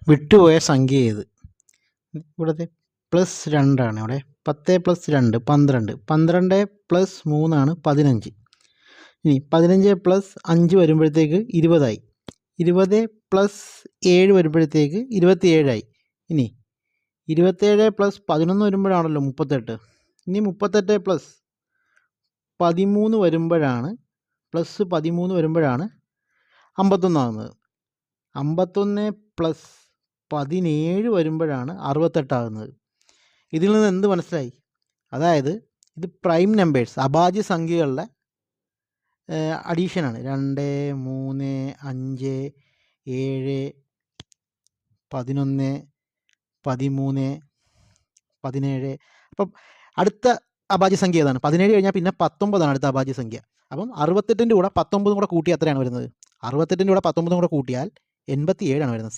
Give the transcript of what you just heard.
വിട്ടുപോയ സംഖ്യ ഏത്? ഇവിടുത്തെ +2 ആണ്. ഇവിടെ 10 + 2 12, 12 + 3 ആണ് 15. ഇനി 15 + 5 വരുമ്പോഴത്തേക്ക് 20 ആയി. 20 + 7 വരുമ്പോഴത്തേക്ക് 27 ആയി. ഇനി 27 + 11 വരുമ്പോഴാണല്ലോ 38. ഇനി 38 + 13 വരുമ്പോഴാണ് +13 51 ആകുന്നത്. 51 + 17 വരുമ്പോഴാണ് 68 ആകുന്നത്. ഇതിൽ നിന്ന് എന്ത് മനസ്സിലായി? അതായത് ഇത് പ്രൈം നമ്പേഴ്സ്, അഭാജ്യ സംഖ്യകളുടെ അഡീഷനാണ്. 2, 3, 5, 7, 11, 13, 17. അപ്പം അടുത്ത അഭാജ്യ സംഖ്യ ഏതാണ്? 17 കഴിഞ്ഞാൽ പിന്നെ 19 ആണ് അടുത്ത അഭാജ്യ സംഖ്യ. അപ്പം 68ൻ്റെ കൂടെ 19 കൂടെ കൂട്ടി എത്രയാണ് വരുന്നത്? 68ൻ്റെ കൂടെ 19 കൂടെ കൂട്ടിയാൽ 87 ആണ് വരുന്നത്.